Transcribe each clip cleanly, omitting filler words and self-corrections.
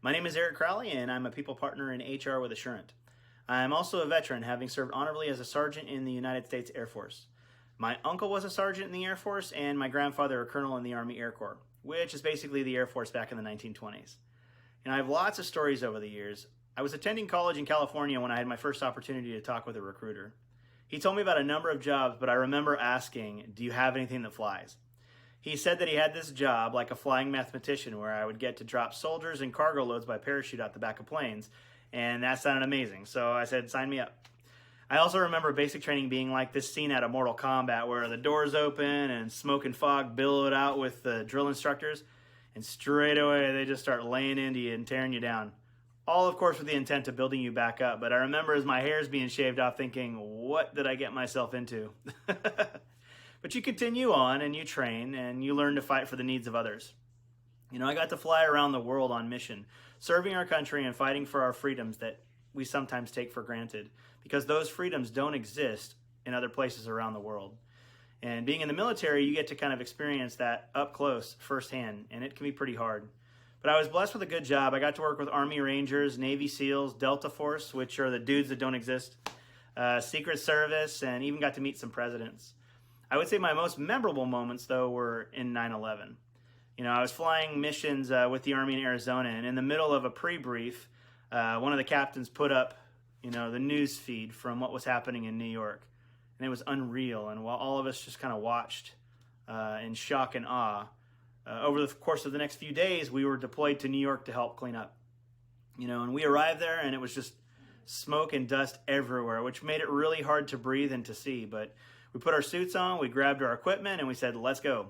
My name is Eric Crowley, and I'm a people partner in HR with Assurant. I'm also a veteran, having served honorably as a sergeant in the United States Air Force. My uncle was a sergeant in the Air Force, and my grandfather a colonel in the Army Air Corps, which is basically the Air Force back in the 1920s. And I have lots of stories over the years. I was attending college in California when I had my first opportunity to talk with a recruiter. He told me about a number of jobs, but I remember asking, "Do you have anything that flies?" He said that he had this job, like a flying mathematician, where I would get to drop soldiers and cargo loads by parachute out the back of planes, and that sounded amazing. So I said, sign me up. I also remember basic training being like this scene out of Mortal Kombat, where the doors open and smoke and fog billowed out with the drill instructors, and straight away they just start laying into you and tearing you down. All, of course, with the intent of building you back up. But I remember as my hair's being shaved off thinking, what did I get myself into? But you continue on and you train and you learn to fight for the needs of others. I got to fly around the world on mission, serving our country and fighting for our freedoms that we sometimes take for granted, because those freedoms don't exist in other places around the world. And being in the military, you get to kind of experience that up close firsthand, and it can be pretty hard. But I was blessed with a good job. I got to work with Army Rangers, Navy SEALs, Delta Force, which are the dudes that don't exist, Secret Service, and even got to meet some presidents. I would say my most memorable moments, though, were in 9/11. I was flying missions with the Army in Arizona, and in the middle of a pre-brief, one of the captains put up, the news feed from what was happening in New York. And it was unreal. And while all of us just kind of watched in shock and awe, over the course of the next few days, we were deployed to New York to help clean up. And we arrived there, and it was just smoke and dust everywhere, which made it really hard to breathe and to see. But we put our suits on, we grabbed our equipment, and we said, let's go.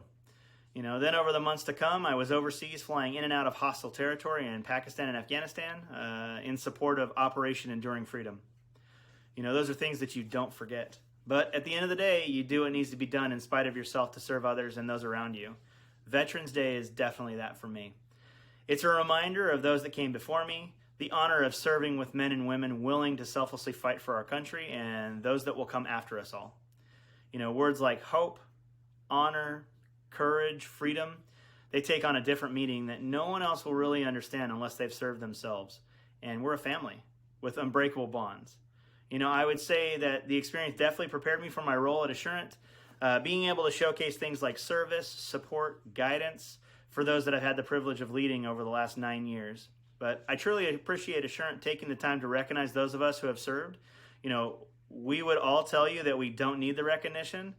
Then over the months to come, I was overseas flying in and out of hostile territory in Pakistan and Afghanistan in support of Operation Enduring Freedom. Those are things that you don't forget. But at the end of the day, you do what needs to be done in spite of yourself to serve others and those around you. Veterans Day is definitely that for me. It's a reminder of those that came before me, the honor of serving with men and women willing to selflessly fight for our country, and those that will come after us all. Words like hope, honor, courage, freedom, they take on a different meaning that no one else will really understand unless they've served themselves. And we're a family with unbreakable bonds. I would say that the experience definitely prepared me for my role at Assurant, being able to showcase things like service, support, guidance for those that I've had the privilege of leading over the last 9 years. But I truly appreciate Assurant taking the time to recognize those of us who have served. We would all tell you that we don't need the recognition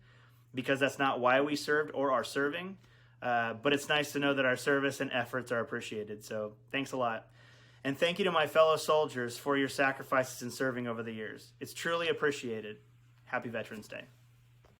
because that's not why we served or are serving. But it's nice to know that our service and efforts are appreciated. So thanks a lot. And thank you to my fellow soldiers for your sacrifices in serving over the years. It's truly appreciated. Happy Veterans Day.